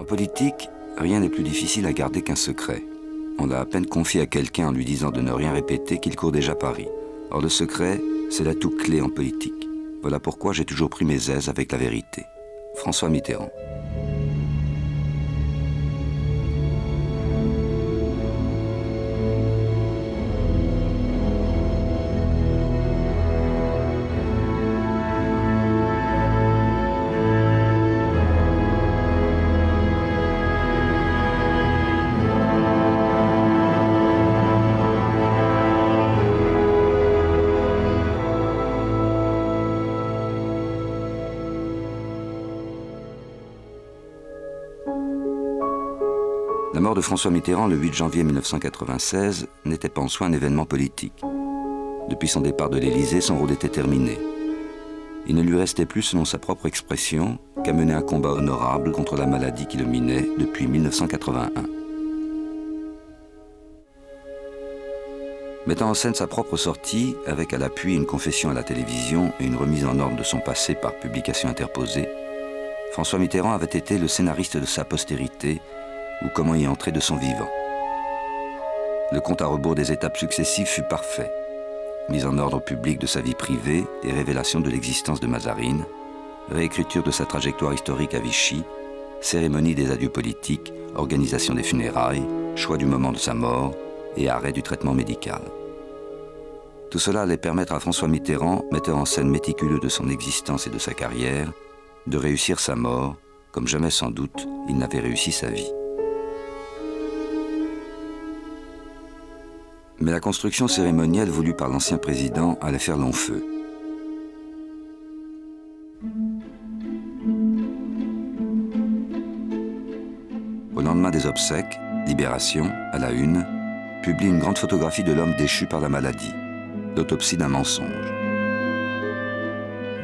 En politique, rien n'est plus difficile à garder qu'un secret. On l'a à peine confié à quelqu'un en lui disant de ne rien répéter qu'il court déjà Paris. Or le secret, c'est l'atout clé en politique. Voilà pourquoi j'ai toujours pris mes aises avec la vérité. François Mitterrand. La mort de François Mitterrand le 8 janvier 1996 n'était pas en soi un événement politique. Depuis son départ de l'Élysée, son rôle était terminé. Il ne lui restait plus, selon sa propre expression, qu'à mener un combat honorable contre la maladie qui le minait depuis 1981. Mettant en scène sa propre sortie, avec à l'appui une confession à la télévision et une remise en ordre de son passé par publication interposée, François Mitterrand avait été le scénariste de sa postérité, ou comment y entrer de son vivant. Le compte à rebours des étapes successives fut parfait. Mise en ordre public de sa vie privée et révélation de l'existence de Mazarine, réécriture de sa trajectoire historique à Vichy, cérémonie des adieux politiques, organisation des funérailles, choix du moment de sa mort et arrêt du traitement médical. Tout cela allait permettre à François Mitterrand, metteur en scène méticuleux de son existence et de sa carrière, de réussir sa mort, comme jamais sans doute il n'avait réussi sa vie. Mais la construction cérémonielle voulue par l'ancien président allait faire long feu. Au lendemain des obsèques, Libération, à la une, publie une grande photographie de l'homme déchu par la maladie, l'autopsie d'un mensonge.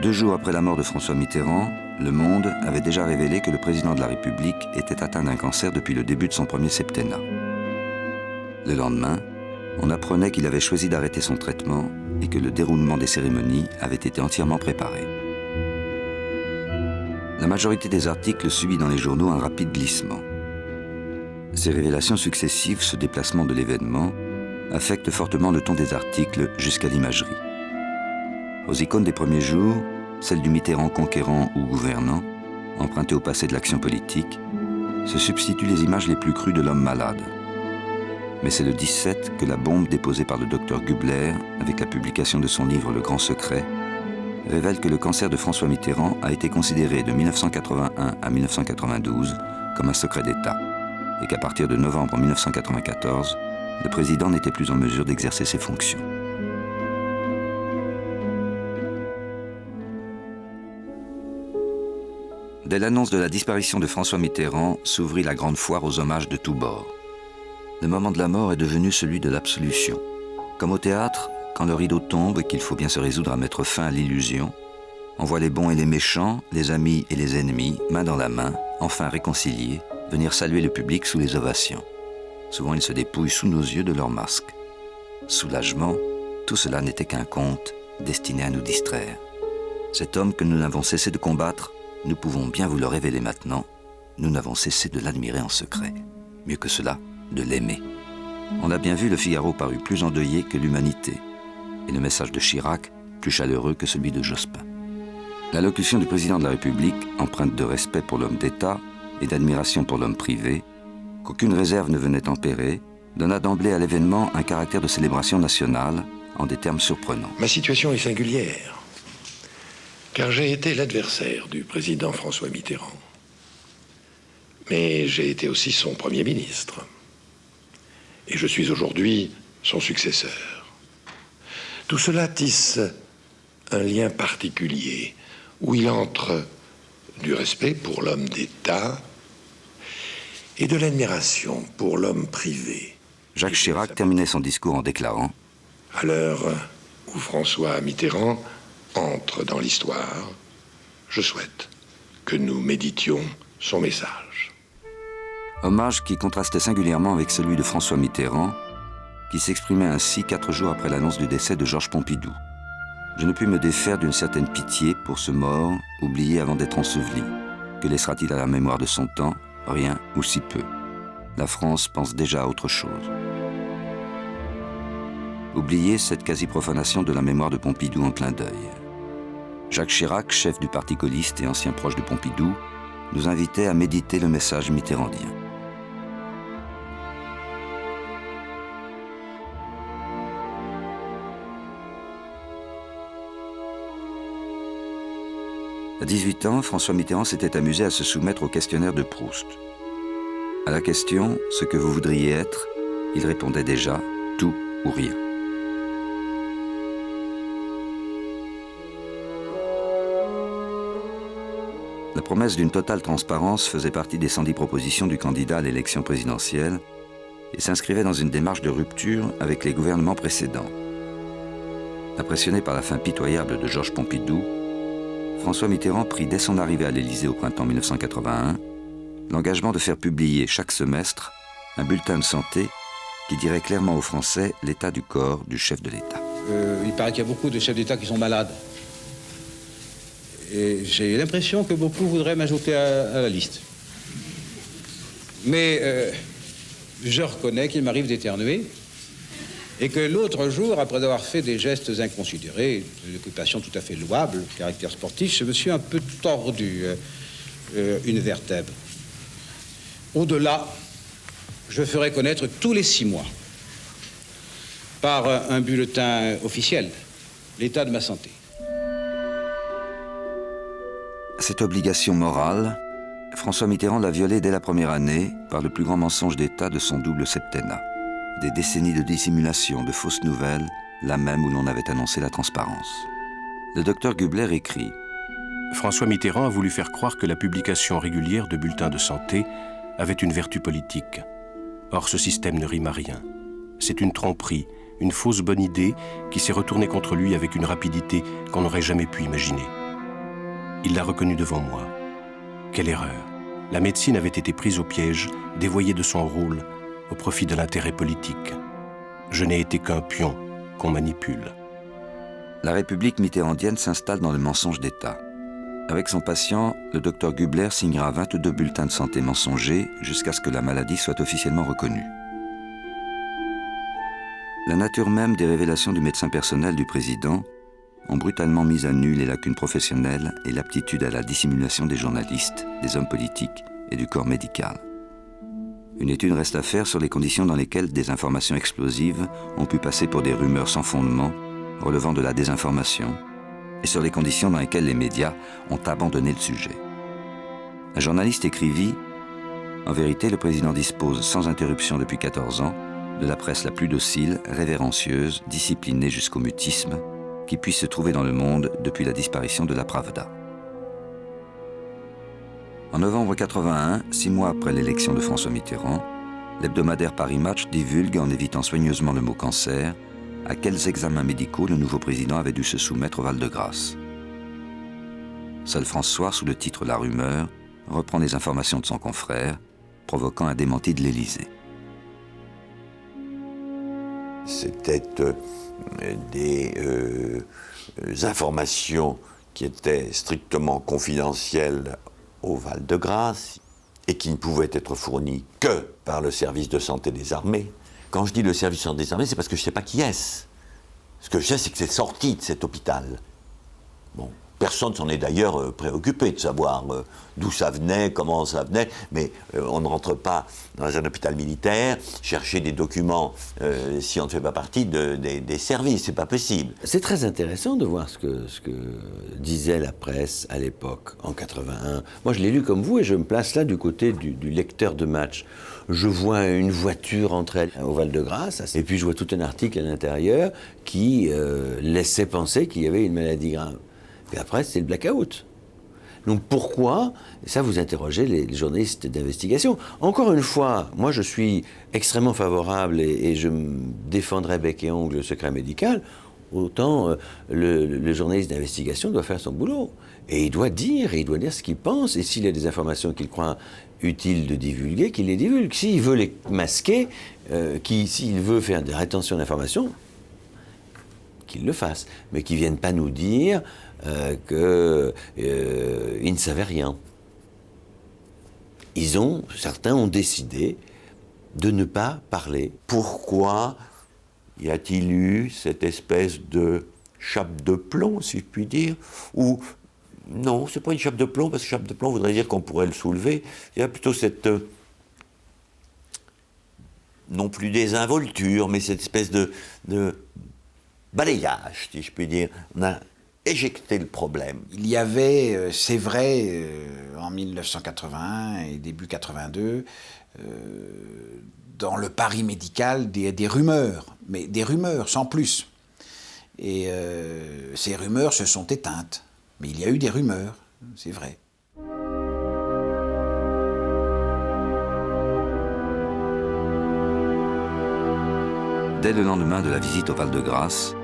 2 jours après la mort de François Mitterrand, Le Monde avait déjà révélé que le président de la République était atteint d'un cancer depuis le début de son premier septennat. Le lendemain, on apprenait qu'il avait choisi d'arrêter son traitement et que le déroulement des cérémonies avait été entièrement préparé. La majorité des articles subit dans les journaux un rapide glissement. Ces révélations successives, ce déplacement de l'événement, affectent fortement le ton des articles jusqu'à l'imagerie. Aux icônes des premiers jours, celle du Mitterrand conquérant ou gouvernant, empruntée au passé de l'action politique, se substituent les images les plus crues de l'homme malade. Mais c'est le 17 que la bombe déposée par le docteur Gubler, avec la publication de son livre Le Grand Secret, révèle que le cancer de François Mitterrand a été considéré de 1981 à 1992 comme un secret d'État, et qu'à partir de novembre 1994, le président n'était plus en mesure d'exercer ses fonctions. Dès l'annonce de la disparition de François Mitterrand, s'ouvrit la grande foire aux hommages de tous bords. Le moment de la mort est devenu celui de l'absolution. Comme au théâtre, quand le rideau tombe et qu'il faut bien se résoudre à mettre fin à l'illusion, on voit les bons et les méchants, les amis et les ennemis, main dans la main, enfin réconciliés, venir saluer le public sous les ovations. Souvent ils se dépouillent sous nos yeux de leurs masques. Soulagement, tout cela n'était qu'un conte destiné à nous distraire. Cet homme que nous n'avons cessé de combattre, nous pouvons bien vous le révéler maintenant, nous n'avons cessé de l'admirer en secret. Mieux que cela, de l'aimer. On a bien vu Le Figaro paru plus endeuillé que l'humanité, et le message de Chirac plus chaleureux que celui de Jospin. L'allocution du président de la République, empreinte de respect pour l'homme d'État et d'admiration pour l'homme privé, qu'aucune réserve ne venait tempérer, donna d'emblée à l'événement un caractère de célébration nationale en des termes surprenants. Ma situation est singulière, car j'ai été l'adversaire du président François Mitterrand. Mais j'ai été aussi son Premier ministre. Et je suis aujourd'hui son successeur. Tout cela tisse un lien particulier où il entre du respect pour l'homme d'État et de l'admiration pour l'homme privé. Jacques Chirac terminait son discours en déclarant « À l'heure où François Mitterrand entre dans l'histoire, je souhaite que nous méditions son message. » Hommage qui contrastait singulièrement avec celui de François Mitterrand, qui s'exprimait ainsi 4 jours après l'annonce du décès de Georges Pompidou. Je ne puis me défaire d'une certaine pitié pour ce mort, oublié avant d'être enseveli. Que laissera-t-il à la mémoire de son temps, rien ou si peu. La France pense déjà à autre chose. Oubliez cette quasi-profanation de la mémoire de Pompidou en clin d'œil. Jacques Chirac, chef du parti gaulliste et ancien proche de Pompidou, nous invitait à méditer le message mitterrandien. À 18 ans, François Mitterrand s'était amusé à se soumettre au questionnaire de Proust. À la question « Ce que vous voudriez être », il répondait déjà « Tout ou rien ». La promesse d'une totale transparence faisait partie des 110 propositions du candidat à l'élection présidentielle et s'inscrivait dans une démarche de rupture avec les gouvernements précédents. Impressionné par la fin pitoyable de Georges Pompidou, François Mitterrand prit dès son arrivée à l'Élysée au printemps 1981 l'engagement de faire publier chaque semestre un bulletin de santé qui dirait clairement aux Français l'état du corps du chef de l'État. Il paraît qu'il y a beaucoup de chefs d'État qui sont malades. Et j'ai l'impression que beaucoup voudraient m'ajouter à la liste. Mais je reconnais qu'il m'arrive d'éternuer et que l'autre jour, après avoir fait des gestes inconsidérés, une occupation tout à fait louable, caractère sportif, je me suis un peu tordu une vertèbre. Au-delà, je ferai connaître tous les 6 mois, par un bulletin officiel, l'état de ma santé. Cette obligation morale, François Mitterrand l'a violée dès la première année par le plus grand mensonge d'État de son double septennat. Des décennies de dissimulation, de fausses nouvelles, là même où l'on avait annoncé la transparence. Le docteur Gubler écrit « François Mitterrand a voulu faire croire que la publication régulière de bulletins de santé avait une vertu politique. Or, ce système ne rime à rien. C'est une tromperie, une fausse bonne idée qui s'est retournée contre lui avec une rapidité qu'on n'aurait jamais pu imaginer. Il l'a reconnu devant moi. Quelle erreur! La médecine avait été prise au piège, dévoyée de son rôle, au profit de l'intérêt politique. Je n'ai été qu'un pion qu'on manipule. » La République mitterrandienne s'installe dans le mensonge d'État. Avec son patient, le docteur Gubler signera 22 bulletins de santé mensongers jusqu'à ce que la maladie soit officiellement reconnue. La nature même des révélations du médecin personnel du président ont brutalement mis à nu les lacunes professionnelles et l'aptitude à la dissimulation des journalistes, des hommes politiques et du corps médical. Une étude reste à faire sur les conditions dans lesquelles des informations explosives ont pu passer pour des rumeurs sans fondement, relevant de la désinformation, et sur les conditions dans lesquelles les médias ont abandonné le sujet. Un journaliste écrivit « En vérité, le président dispose sans interruption depuis 14 ans de la presse la plus docile, révérencieuse, disciplinée jusqu'au mutisme, qui puisse se trouver dans le monde depuis la disparition de la Pravda. » En novembre 81, 6 mois après l'élection de François Mitterrand, l'hebdomadaire Paris Match divulgue, en évitant soigneusement le mot cancer, à quels examens médicaux le nouveau président avait dû se soumettre au Val-de-Grâce. Seul François, sous le titre La Rumeur, reprend les informations de son confrère, provoquant un démenti de l'Élysée. C'était des informations qui étaient strictement confidentielles au Val-de-Grâce et qui ne pouvaient être fournies que par le service de santé des armées. Quand je dis le service de santé des armées, c'est parce que je ne sais pas qui est-ce. Ce que je sais, c'est que c'est sorti de cet hôpital. Bon, personne s'en est d'ailleurs préoccupé de savoir d'où ça venait, comment ça venait, mais on ne rentre pas dans un hôpital militaire chercher des documents si on ne fait pas partie des services, c'est pas possible. C'est très intéressant de voir ce que disait la presse à l'époque, en 81. Moi, je l'ai lu comme vous et je me place là du côté du lecteur de Match. Je vois une voiture entrer au Val-de-Grâce et puis je vois tout un article à l'intérieur qui laissait penser qu'il y avait une maladie grave. Puis après, c'est le blackout. Donc pourquoi, ça vous interrogez les journalistes d'investigation. Encore une fois, moi je suis extrêmement favorable et je défendrai bec et ongle le secret médical, autant le journaliste d'investigation doit faire son boulot. Et il doit dire ce qu'il pense, et s'il y a des informations qu'il croit utile de divulguer, qu'il les divulgue. S'il veut les masquer, s'il veut faire des rétentions d'informations, qu'il le fasse. Mais qu'il ne vienne pas nous dire qu'il ne savait rien. certains ont décidé de ne pas parler. Pourquoi y a-t-il eu cette espèce de chape de plomb, si je puis dire, ou non, c'est pas une chape de plomb, parce que chape de plomb voudrait dire qu'on pourrait le soulever. Il y a plutôt cette, non plus désinvolture, mais cette espèce de balayage, si je puis dire. On a éjecté le problème. Il y avait, c'est vrai, en 1981 et début 82, dans le Paris médical, des rumeurs, mais des rumeurs, sans plus. Et ces rumeurs se sont éteintes. Mais il y a eu des rumeurs, c'est vrai. Dès le lendemain de la visite au Val-de-Grâce,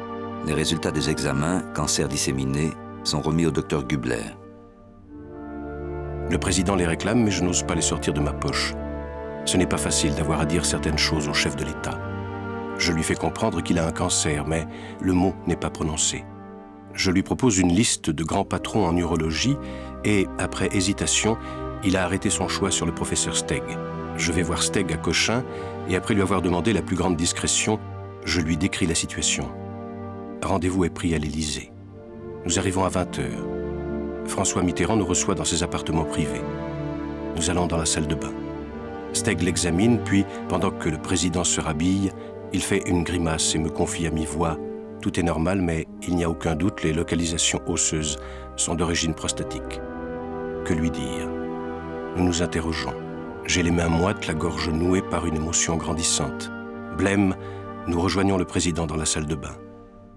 les résultats des examens, cancer disséminé, sont remis au docteur Gubler. Le président les réclame, mais je n'ose pas les sortir de ma poche. Ce n'est pas facile d'avoir à dire certaines choses au chef de l'État. Je lui fais comprendre qu'il a un cancer, mais le mot n'est pas prononcé. Je lui propose une liste de grands patrons en urologie et, après hésitation, il a arrêté son choix sur le professeur Steg. Je vais voir Steg à Cochin et après lui avoir demandé la plus grande discrétion, je lui décris la situation. Rendez-vous est pris à l'Élysée. Nous arrivons à 20h. François Mitterrand nous reçoit dans ses appartements privés. Nous allons dans la salle de bain. Steg l'examine, puis, pendant que le président se rhabille, il fait une grimace et me confie à mi-voix: tout est normal, mais il n'y a aucun doute, les localisations osseuses sont d'origine prostatique. Que lui dire? Nous nous interrogeons. J'ai les mains moites, la gorge nouée par une émotion grandissante. Blême, nous rejoignons le président dans la salle de bain.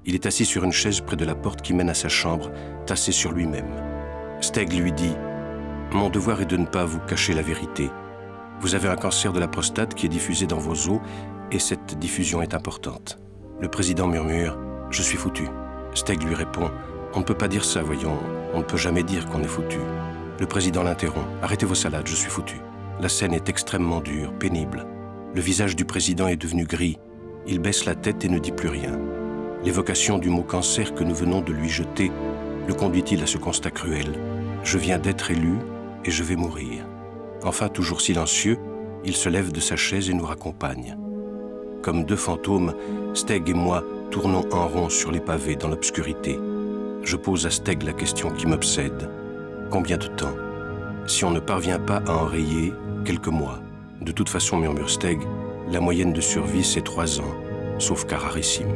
Il est assis sur une chaise près de la porte qui mène à sa chambre, tassé sur lui-même. Steg lui dit: « Mon devoir est de ne pas vous cacher la vérité. Vous avez un cancer de la prostate qui est diffusé dans vos os, et cette diffusion est importante. » Le président murmure: « Je suis foutu. » Steg lui répond: « On ne peut pas dire ça, voyons. On ne peut jamais dire qu'on est foutu. » Le président l'interrompt: « Arrêtez vos salades, je suis foutu. » La scène est extrêmement dure, pénible. Le visage du président est devenu gris. Il baisse la tête et ne dit plus rien. L'évocation du mot cancer que nous venons de lui jeter le conduit-il à ce constat cruel? Je viens d'être élu et je vais mourir. Enfin, toujours silencieux, il se lève de sa chaise et nous raccompagne. Comme deux fantômes, Steg et moi tournons en rond sur les pavés dans l'obscurité. Je pose à Steg la question qui m'obsède. Combien de temps? Si on ne parvient pas à enrayer, quelques mois. De toute façon, murmure Steg, la moyenne de survie, c'est 3 ans, sauf cas rarissime.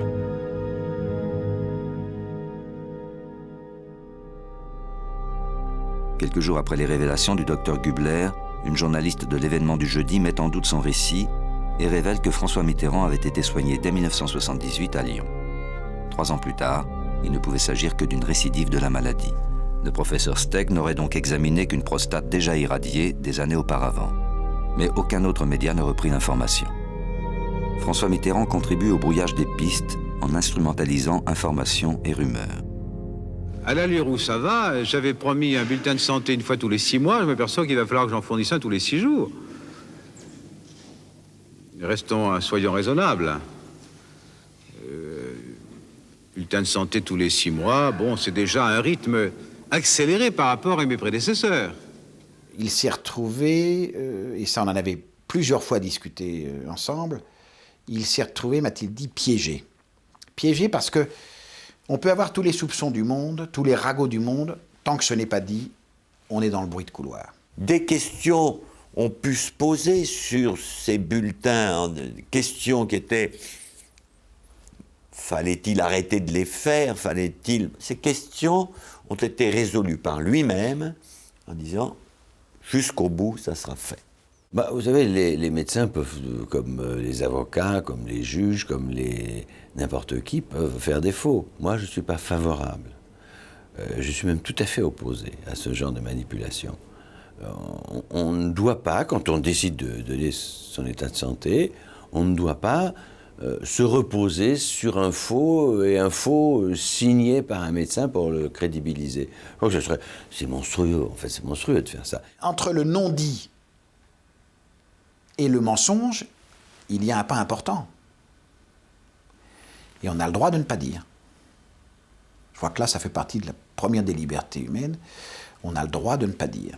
Quelques jours après les révélations du docteur Gubler, une journaliste de l'événement du jeudi met en doute son récit et révèle que François Mitterrand avait été soigné dès 1978 à Lyon. 3 ans plus tard, il ne pouvait s'agir que d'une récidive de la maladie. Le professeur Steg n'aurait donc examiné qu'une prostate déjà irradiée des années auparavant. Mais aucun autre média ne reprit l'information. François Mitterrand contribue au brouillage des pistes en instrumentalisant informations et rumeurs. À l'allure où ça va, j'avais promis un bulletin de santé une fois tous les 6 mois. Je m'aperçois qu'il va falloir que j'en fournisse un tous les 6 jours. Soyons raisonnables. Bulletin de santé tous les 6 mois, bon, c'est déjà un rythme accéléré par rapport à mes prédécesseurs. Il s'est retrouvé, et ça on en avait plusieurs fois discuté ensemble, il s'est retrouvé, m'a-t-il dit, piégé. Piégé parce que on peut avoir tous les soupçons du monde, tous les ragots du monde, tant que ce n'est pas dit, on est dans le bruit de couloir. Des questions ont pu se poser sur ces bulletins, questions qui étaient: fallait-il arrêter de les faire? Fallait-il... Ces questions ont été résolues par lui-même en disant: jusqu'au bout, ça sera fait. Bah, vous savez, les médecins peuvent, comme les avocats, comme les juges, comme n'importe qui, peuvent faire défaut. Moi, je ne suis pas favorable. Je suis même tout à fait opposé à ce genre de manipulation. On ne doit pas, quand on décide de donner son état de santé, on ne doit pas se reposer sur un faux signé par un médecin pour le crédibiliser. Je crois que c'est monstrueux, en fait, c'est monstrueux de faire ça. Entre le non-dit et le mensonge, il y a un pas important. Et on a le droit de ne pas dire. Je crois que là, ça fait partie de la première des libertés humaines. On a le droit de ne pas dire.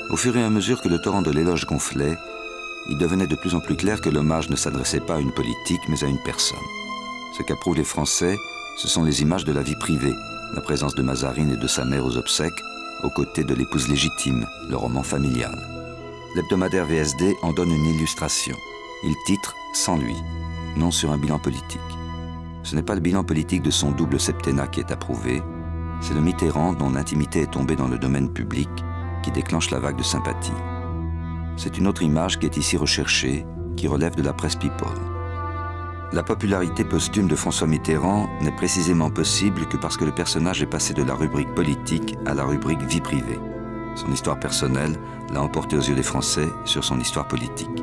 Au fur et à mesure que le torrent de l'éloge gonflait, il devenait de plus en plus clair que l'hommage ne s'adressait pas à une politique, mais à une personne. Ce qu'approuvent les Français, ce sont les images de la vie privée, la présence de Mazarine et de sa mère aux obsèques, aux côtés de l'épouse légitime, le roman familial. L'hebdomadaire VSD en donne une illustration. Il titre « Sans lui », non sur un bilan politique. Ce n'est pas le bilan politique de son double septennat qui est approuvé, c'est le Mitterrand dont l'intimité est tombée dans le domaine public qui déclenche la vague de sympathie. C'est une autre image qui est ici recherchée, qui relève de la presse people. La popularité posthume de François Mitterrand n'est précisément possible que parce que le personnage est passé de la rubrique politique à la rubrique vie privée. Son histoire personnelle l'a emporté aux yeux des Français sur son histoire politique.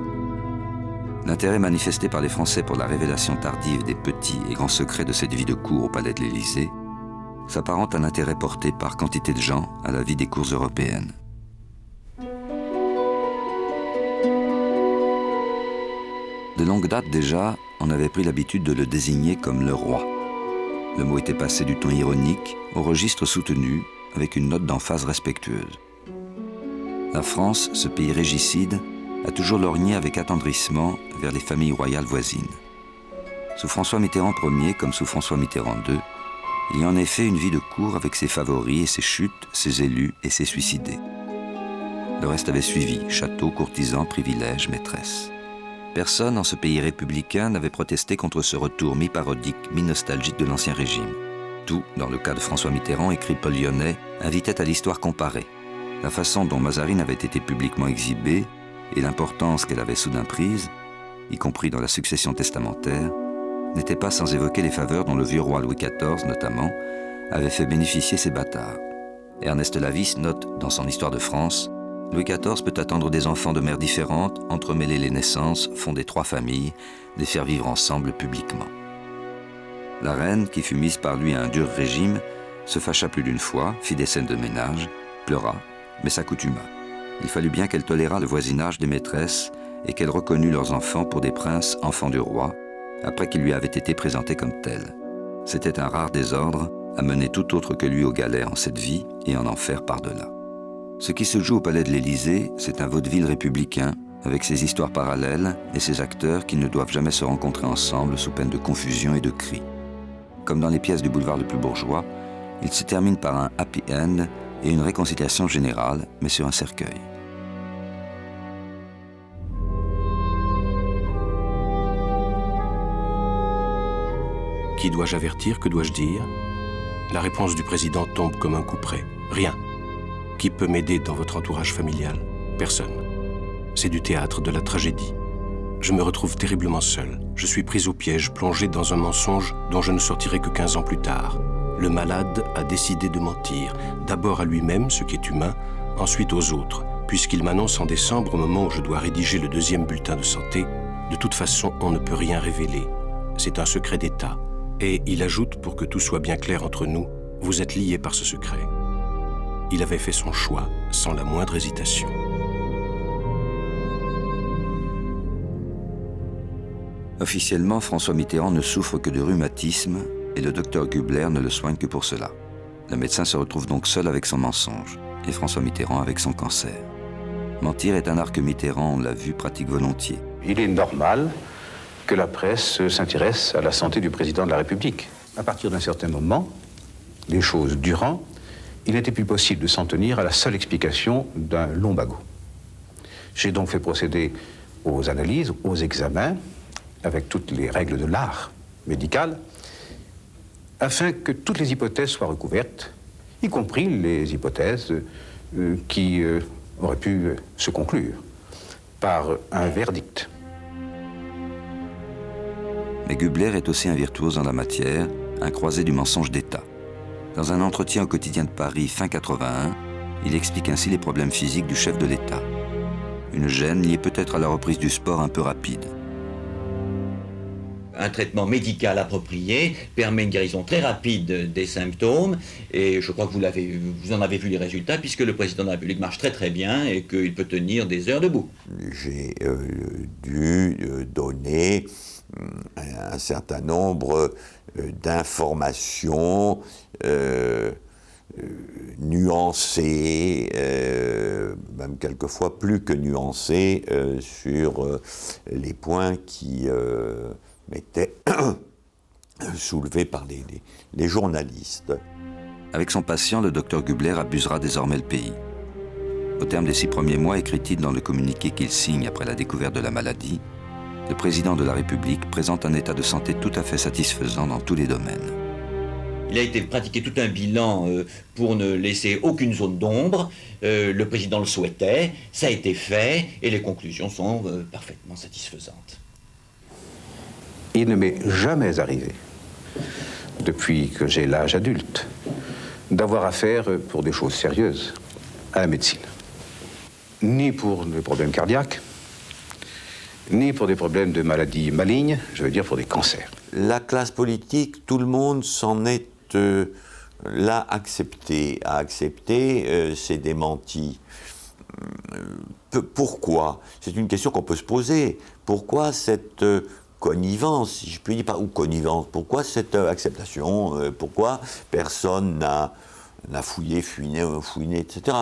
L'intérêt manifesté par les Français pour la révélation tardive des petits et grands secrets de cette vie de cour au palais de l'Élysée s'apparente à l'intérêt porté par quantité de gens à la vie des cours européennes. De longue date déjà, on avait pris l'habitude de le désigner comme le roi. Le mot était passé du ton ironique au registre soutenu avec une note d'emphase respectueuse. La France, ce pays régicide, a toujours lorgné avec attendrissement vers les familles royales voisines. Sous François Mitterrand Ier comme sous François Mitterrand II, il y a en effet une vie de cour avec ses favoris et ses chutes, ses élus et ses suicidés. Le reste avait suivi, château, courtisans, privilèges, maîtresses. Personne en ce pays républicain n'avait protesté contre ce retour mi-parodique, mi-nostalgique de l'Ancien Régime. Tout, dans le cas de François Mitterrand, écrit Paul Lyonnais, invitait à l'histoire comparée. La façon dont Mazarine avait été publiquement exhibée et l'importance qu'elle avait soudain prise, y compris dans la succession testamentaire, n'était pas sans évoquer les faveurs dont le vieux roi Louis XIV, notamment, avait fait bénéficier ses bâtards. Ernest Lavis note dans son Histoire de France « Louis XIV peut attendre des enfants de mères différentes, entremêler les naissances, fonder 3 familles, les faire vivre ensemble publiquement. » La reine, qui fut mise par lui à un dur régime, se fâcha plus d'une fois, fit des scènes de ménage, pleura, mais s'accoutuma. Il fallut bien qu'elle tolérât le voisinage des maîtresses et qu'elle reconnût leurs enfants pour des princes enfants du roi, après qu'ils lui avaient été présentés comme tels. C'était un rare désordre à mener tout autre que lui aux galères en cette vie et en enfer par-delà. Ce qui se joue au palais de l'Élysée, c'est un vaudeville républicain, avec ses histoires parallèles et ses acteurs qui ne doivent jamais se rencontrer ensemble sous peine de confusion et de cris. Comme dans les pièces du boulevard le plus bourgeois, il se termine par un happy end et une réconciliation générale, mais sur un cercueil. Qui dois-je avertir? Que dois-je dire? La réponse du président tombe comme un coup près. Rien. Qui peut m'aider dans votre entourage familial? Personne. C'est du théâtre, de la tragédie. Je me retrouve terriblement seul. Je suis pris au piège, plongé dans un mensonge dont je ne sortirai que 15 ans plus tard. Le malade a décidé de mentir, d'abord à lui-même, ce qui est humain, ensuite aux autres, puisqu'il m'annonce en décembre, au moment où je dois rédiger le 2e bulletin de santé, de toute façon, on ne peut rien révéler. C'est un secret d'État. Et il ajoute, pour que tout soit bien clair entre nous, vous êtes liés par ce secret. Il avait fait son choix sans la moindre hésitation. Officiellement, François Mitterrand ne souffre que de rhumatisme et le docteur Gubler ne le soigne que pour cela. Le médecin se retrouve donc seul avec son mensonge et François Mitterrand avec son cancer. Mentir est un art que Mitterrand, on l'a vu, pratique volontiers. Il est normal que la presse s'intéresse à la santé du président de la République. À partir d'un certain moment, les choses durant, il n'était plus possible de s'en tenir à la seule explication d'un lumbago. J'ai donc fait procéder aux analyses, aux examens, avec toutes les règles de l'art médical, afin que toutes les hypothèses soient recouvertes, y compris les hypothèses qui auraient pu se conclure par un verdict. Mais Gubler est aussi un virtuose en la matière, un croisé du mensonge d'État. Dans un entretien au quotidien de Paris fin 81, il explique ainsi les problèmes physiques du chef de l'État. Une gêne liée peut-être à la reprise du sport un peu rapide. Un traitement médical approprié permet une guérison très rapide des symptômes et je crois que vous en avez vu les résultats puisque le président de la République marche très très bien et qu'il peut tenir des heures debout. J'ai dû donner un certain nombre d'informations nuancées, même quelquefois plus que nuancé sur les points qui m'étaient soulevés par les journalistes. Avec son patient, le docteur Gubler abusera désormais le pays. Au terme des 6 premiers mois, écrit-il dans le communiqué qu'il signe après la découverte de la maladie, le président de la République présente un état de santé tout à fait satisfaisant dans tous les domaines. Il a été pratiqué tout un bilan pour ne laisser aucune zone d'ombre. Le président le souhaitait, ça a été fait, et les conclusions sont parfaitement satisfaisantes. Il ne m'est jamais arrivé, depuis que j'ai l'âge adulte, d'avoir affaire, pour des choses sérieuses, à la médecine. Ni pour des problèmes cardiaques, ni pour des problèmes de maladies malignes, je veux dire pour des cancers. La classe politique, tout le monde s'en est l'a accepté, a accepté ces démentis. Pourquoi? C'est une question qu'on peut se poser. Pourquoi cette connivence, si je puis dire, ou connivence, pourquoi cette acceptation? Pourquoi personne n'a fouillé, fouiné, etc.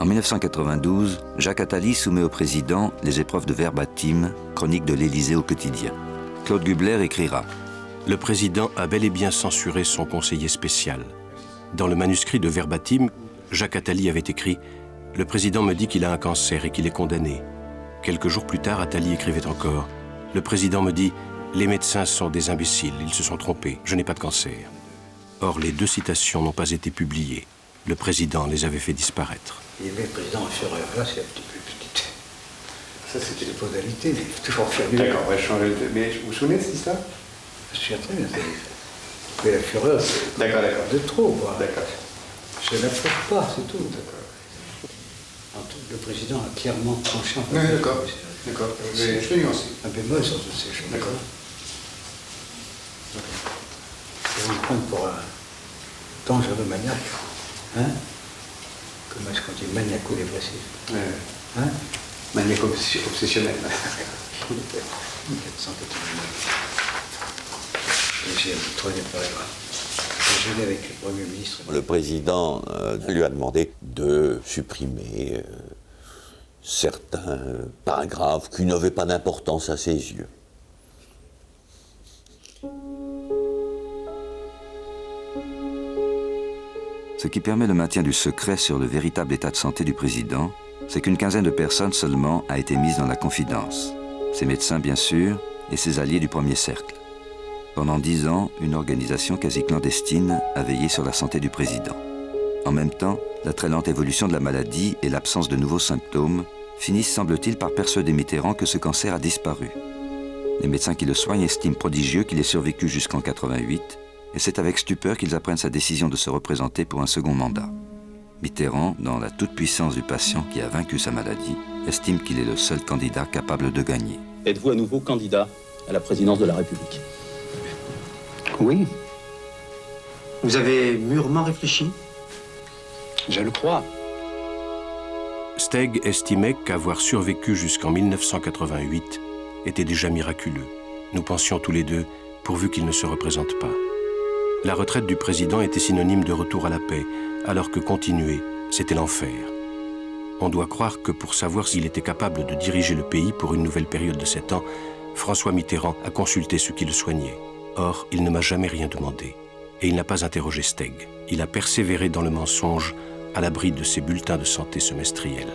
En 1992, Jacques Attali soumet au président les épreuves de verbatim, chronique de l'Élysée au quotidien. Claude Gubler écrira: Le président a bel et bien censuré son conseiller spécial. Dans le manuscrit de verbatim, Jacques Attali avait écrit « Le président me dit qu'il a un cancer et qu'il est condamné ». Quelques jours plus tard, Attali écrivait encore « Le président me dit « Les médecins sont des imbéciles, ils se sont trompés, je n'ai pas de cancer ». Or, les 2 citations n'ont pas été publiées. Le président les avait fait disparaître. Il y avait le président Führer, là c'est un petit peu petite. Ça c'était les modalités, mais toujours faire mieux. D'accord, on va changer de... Mais vous vous souvenez de cette histoire? Je me souviens très bien. Mais la Führer, c'est de trop, quoi. D'accord. Je ne l'approuve pas, c'est tout. Le président a clairement tranché en fait. Oui, d'accord. D'accord. Je vais nuancer. Un bémol sur toutes ces choses. D'accord. Vous me prendre pour un dangereux maniaque. Hein? Comment est-ce qu'on dit maniaco-dépressif? Hein? Maniaco-obsessionnel. 489. Deuxième, troisième paragraphe. Je avec le Premier ministre. Le président lui a demandé de supprimer certains paragraphes qui n'avaient pas d'importance à ses yeux. Ce qui permet le maintien du secret sur le véritable état de santé du président, c'est qu'une quinzaine de personnes seulement a été mise dans la confidence. Ses médecins, bien sûr, et ses alliés du premier cercle. Pendant 10 ans, une organisation quasi clandestine a veillé sur la santé du président. En même temps, la très lente évolution de la maladie et l'absence de nouveaux symptômes finissent, semble-t-il, par persuader Mitterrand que ce cancer a disparu. Les médecins qui le soignent estiment prodigieux qu'il ait survécu jusqu'en 88, et c'est avec stupeur qu'ils apprennent sa décision de se représenter pour un second mandat. Mitterrand, dans la toute-puissance du patient qui a vaincu sa maladie, estime qu'il est le seul candidat capable de gagner. Êtes-vous à nouveau candidat à la présidence de la République? Oui, Vous avez mûrement réfléchi? je le crois. Steg estimait qu'avoir survécu jusqu'en 1988 était déjà miraculeux. Nous pensions tous les deux, pourvu qu'il ne se représente pas. La retraite du président était synonyme de retour à la paix, alors que continuer, c'était l'enfer. On doit croire que pour savoir s'il était capable de diriger le pays pour une nouvelle période de 7 ans, François Mitterrand a consulté ceux qui le soignaient. Or, il ne m'a jamais rien demandé. Et il n'a pas interrogé Steg. Il a persévéré dans le mensonge à l'abri de ses bulletins de santé semestriels.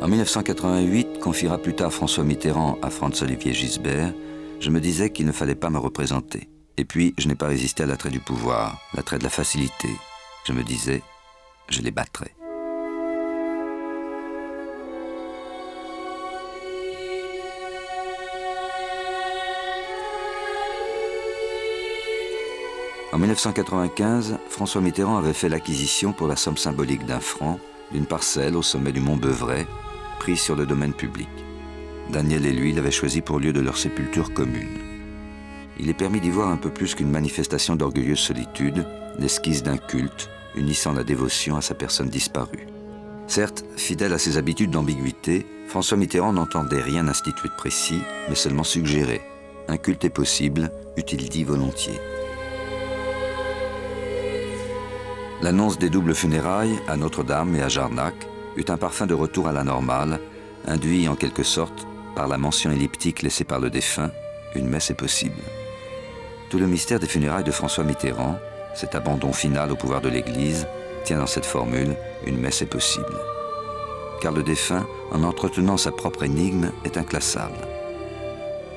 En 1988, confiera plus tard François Mitterrand à Franz-Olivier Gisbert, je me disais qu'il ne fallait pas me représenter. Et puis, je n'ai pas résisté à l'attrait du pouvoir, l'attrait de la facilité. Je me disais, je les battrai. En 1995, François Mitterrand avait fait l'acquisition pour la somme symbolique d'1 franc d'une parcelle au sommet du mont Beuvray, prise sur le domaine public. Daniel et lui l'avaient choisi pour lieu de leur sépulture commune. Il est permis d'y voir un peu plus qu'une manifestation d'orgueilleuse solitude, l'esquisse d'un culte unissant la dévotion à sa personne disparue. Certes, fidèle à ses habitudes d'ambiguïté, François Mitterrand n'entendait rien instituer de précis, mais seulement suggérer. Un culte est possible, eût-il dit volontiers. L'annonce des doubles funérailles à Notre-Dame et à Jarnac eut un parfum de retour à la normale, induit en quelque sorte par la mention elliptique laissée par le défunt, une messe est possible. Tout le mystère des funérailles de François Mitterrand, cet abandon final au pouvoir de l'Église, tient dans cette formule, une messe est possible. Car le défunt, en entretenant sa propre énigme, est inclassable.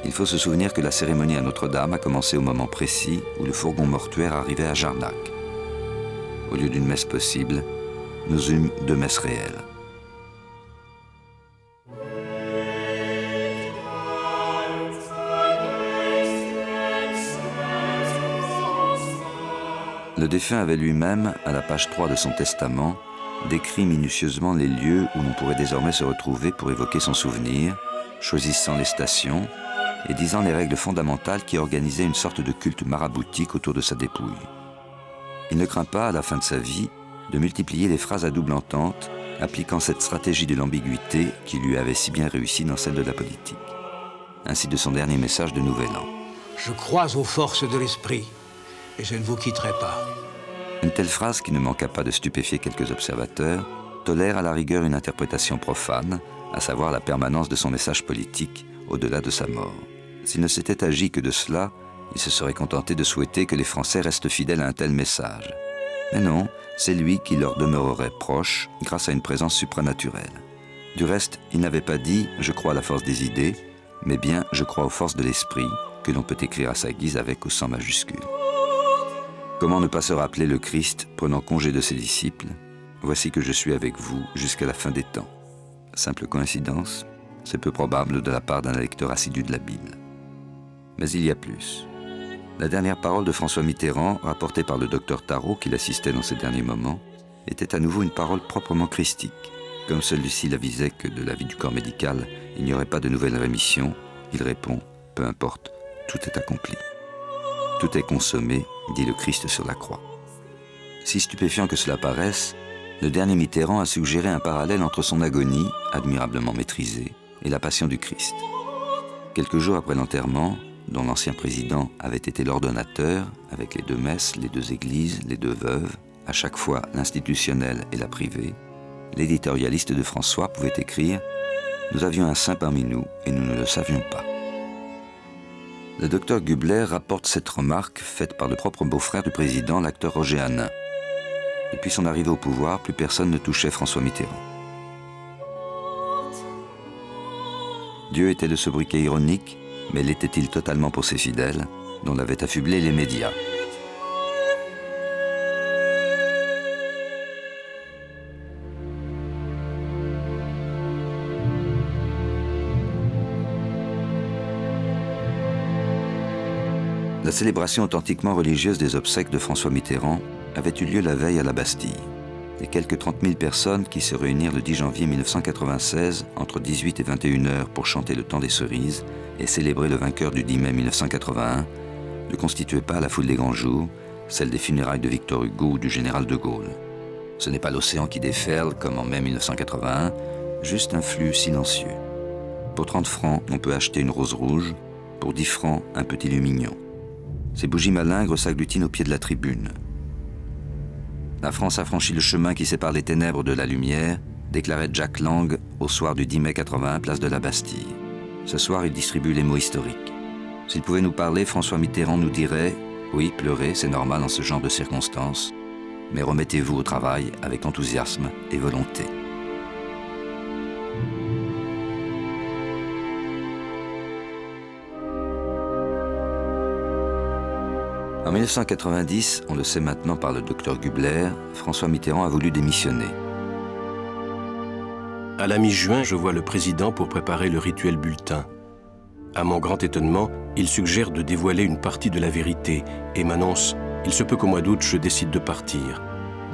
Il faut se souvenir que la cérémonie à Notre-Dame a commencé au moment précis où le fourgon mortuaire arrivait à Jarnac. Au lieu d'une messe possible, nous eûmes deux messes réelles. Le défunt avait lui-même, à la page 3 de son testament, décrit minutieusement les lieux où l'on pourrait désormais se retrouver pour évoquer son souvenir, choisissant les stations et disant les règles fondamentales qui organisaient une sorte de culte maraboutique autour de sa dépouille. Il ne craint pas, à la fin de sa vie, de multiplier les phrases à double entente, appliquant cette stratégie de l'ambiguïté qui lui avait si bien réussi dans celle de la politique. Ainsi de son dernier message de Nouvel An. Je crois aux forces de l'esprit et je ne vous quitterai pas. Une telle phrase, qui ne manqua pas de stupéfier quelques observateurs, tolère à la rigueur une interprétation profane, à savoir la permanence de son message politique au-delà de sa mort. S'il ne s'était agi que de cela, il se serait contenté de souhaiter que les Français restent fidèles à un tel message. Mais non, c'est lui qui leur demeurerait proche grâce à une présence supranaturelle. Du reste, il n'avait pas dit « je crois à la force des idées », mais bien « je crois aux forces de l'esprit », que l'on peut écrire à sa guise avec ou sans majuscule. Comment ne pas se rappeler le Christ prenant congé de ses disciples ? Voici que je suis avec vous jusqu'à la fin des temps. Simple coïncidence ? C'est peu probable de la part d'un lecteur assidu de la Bible. Mais il y a plus. La dernière parole de François Mitterrand, rapportée par le docteur Tarot, qui l'assistait dans ces derniers moments, était à nouveau une parole proprement christique. Comme celui-ci l'avisait que de l'avis du corps médical, il n'y aurait pas de nouvelle rémission, il répond « peu importe, tout est accompli ». Tout est consommé, dit le Christ sur la croix. Si stupéfiant que cela paraisse, le dernier Mitterrand a suggéré un parallèle entre son agonie, admirablement maîtrisée, et la passion du Christ. Quelques jours après l'enterrement, dont l'ancien président avait été l'ordonnateur, avec les deux messes, les deux églises, les deux veuves, à chaque fois l'institutionnelle et la privée, l'éditorialiste de François pouvait écrire « Nous avions un saint parmi nous et nous ne le savions pas ». Le docteur Gubler rapporte cette remarque faite par le propre beau-frère du président, l'acteur Roger Hanin. Depuis son arrivée au pouvoir, plus personne ne touchait François Mitterrand. Dieu était de ce briquet ironique, mais l'était-il totalement pour ses fidèles, dont l'avaient affublé les médias ? La célébration authentiquement religieuse des obsèques de François Mitterrand avait eu lieu la veille à la Bastille. Les quelques 30 000 personnes qui se réunirent le 10 janvier 1996 entre 18 et 21 heures pour chanter le temps des cerises et célébrer le vainqueur du 10 mai 1981 ne constituaient pas la foule des grands jours, celle des funérailles de Victor Hugo ou du général de Gaulle. Ce n'est pas l'océan qui déferle comme en mai 1981, juste un flux silencieux. Pour 30 francs, on peut acheter une rose rouge, pour 10 francs, un petit lumignon. Ces bougies malingres s'agglutinent au pied de la tribune. La France a franchi le chemin qui sépare les ténèbres de la lumière, déclarait Jack Lang au soir du 10 mai 81, place de la Bastille. Ce soir, il distribue les mots historiques. S'il pouvait nous parler, François Mitterrand nous dirait « Oui, pleurer, c'est normal en ce genre de circonstances, mais remettez-vous au travail avec enthousiasme et volonté. » En 1990, on le sait maintenant par le docteur Gubler, François Mitterrand a voulu démissionner. À la mi-juin, je vois le président pour préparer le rituel bulletin. À mon grand étonnement, il suggère de dévoiler une partie de la vérité et m'annonce « Il se peut qu'au mois d'août, je décide de partir.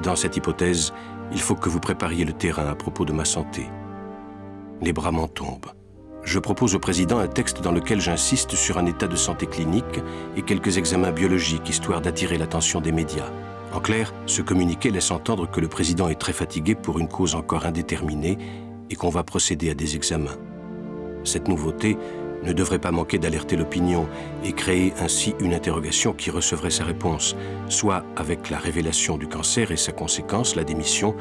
Dans cette hypothèse, il faut que vous prépariez le terrain à propos de ma santé. » Les bras m'en tombent. Je propose au président un texte dans lequel j'insiste sur un état de santé clinique et quelques examens biologiques, histoire d'attirer l'attention des médias. En clair, ce communiqué laisse entendre que le président est très fatigué pour une cause encore indéterminée et qu'on va procéder à des examens. Cette nouveauté ne devrait pas manquer d'alerter l'opinion et créer ainsi une interrogation qui recevrait sa réponse, soit avec la révélation du cancer et sa conséquence, la démission,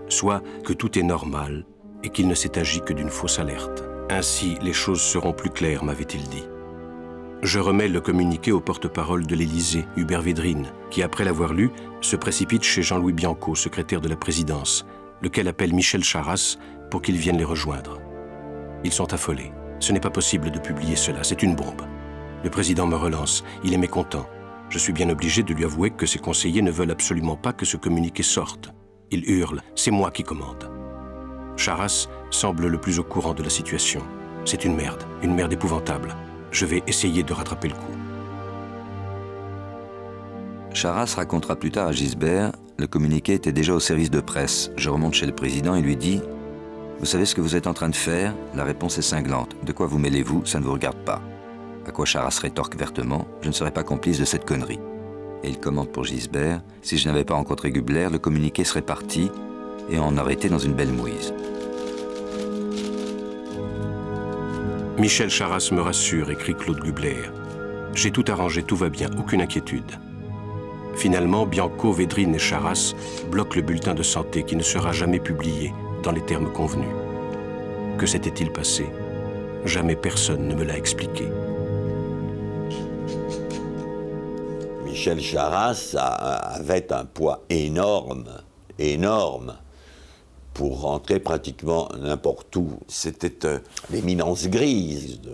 soit que tout est normal et qu'il ne s'est agi que d'une fausse alerte. Ainsi, les choses seront plus claires, m'avait-il dit. Je remets le communiqué au porte-parole de l'Élysée, Hubert Védrine, qui, après l'avoir lu, se précipite chez Jean-Louis Bianco, secrétaire de la présidence, lequel appelle Michel Charasse pour qu'il vienne les rejoindre. Ils sont affolés. Ce n'est pas possible de publier cela, c'est une bombe. Le président me relance, il est mécontent. Je suis bien obligé de lui avouer que ses conseillers ne veulent absolument pas que ce communiqué sorte. Il hurle, c'est moi qui commande. Charasse semble le plus au courant de la situation. C'est une merde épouvantable. Je vais essayer de rattraper le coup. Charasse racontera plus tard à Gisbert, le communiqué était déjà au service de presse. Je remonte chez le président et lui dis « Vous savez ce que vous êtes en train de faire ? La réponse est cinglante. De quoi vous mêlez-vous ? Ça ne vous regarde pas. » À quoi Charasse rétorque vertement « Je ne serai pas complice de cette connerie. » Et il commente pour Gisbert « Si je n'avais pas rencontré Gubler, le communiqué serait parti et on aurait été dans une belle mouise. » Michel Charasse me rassure, écrit Claude Gubler. J'ai tout arrangé, tout va bien, aucune inquiétude. Finalement, Bianco, Védrine et Charasse bloquent le bulletin de santé qui ne sera jamais publié dans les termes convenus. Que s'était-il passé ? Jamais personne ne me l'a expliqué. Michel Charasse avait un poids énorme, pour rentrer pratiquement n'importe où. C'était l'éminence grise de